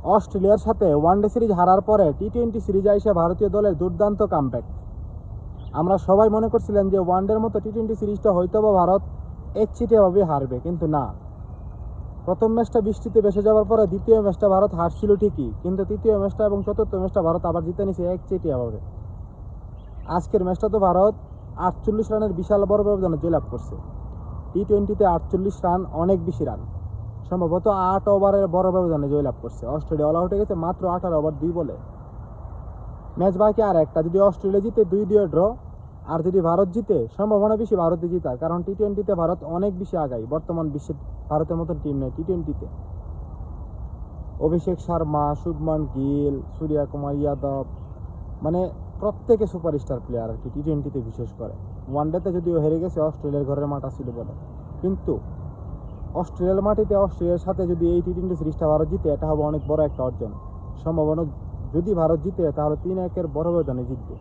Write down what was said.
অস্ট্রেলিয়ার সাথে one day series হারার পরে টি-20 সিরিজে এসে ভারতীয় দলের দুর্দান্ত কামব্যাক। আমরা সবাই মনে করছিলেন যে ওয়ানডের মতো টি-20 সিরিজটা হয়তো বা ভারত একচিটিয়াভাবে হারবে, কিন্তু না। প্রথম ম্যাচটা বৃষ্টিতে ভেসে যাওয়ার পরে দ্বিতীয় ম্যাচটা ভারত হারছিল ঠিকই, কিন্তু তৃতীয় ম্যাচটা এবং চতুর্থ ম্যাচটা ভারত আবার জিতে নিছে একচেটিয়াভাবে। আজকের ম্যাচটা তো ভারত 48 রানের বিশাল বড় ব্যবধানে জয়লাভ করছে। টি-20তে 48 রান অনেক বেশি রান, সম্ভবত 8 ওভারের বড় ব্যবধানে জয়লাভ করছে। অস্ট্রেলিয়া অল আউট হয়ে গেছে মাত্র 18 ওভার 2 বলে। ম্যাচ বাকি আর একটা, যদি অস্ট্রেলিয়া জিতে 2-2 ড্র, আর যদি ভারত জিতে সম্ভাবনা বেশি ভারতে জিতার, কারণ টি-20তে ভারত অনেক বেশি আগায়। বর্তমান বিশ্বে ভারতের মতন টিম নেই টি-20তে। অভিষেক শর্মা, শুভমান গিল, সূর্যা কুমার যাদব, মানে প্রত্যেকে সুপারস্টার প্লেয়ার আর কি টি-20তে, বিশেষ করে। ওয়ানডেতে যদিও হেরে গেছে, অস্ট্রেলিয়ার ঘরের মাঠ ছিল বলে, কিন্তু অস্ট্রেলিয়ার মাটিতে অস্ট্রেলিয়ার সাথে যদি এই টি-20 সিরিজটা ভারত জিতে, এটা হবে অনেক বড় একটা অর্জন। সম্ভাবনা যদি ভারত জিতে তাহলে 3-1 বড় ব্যবধানে জিতবে।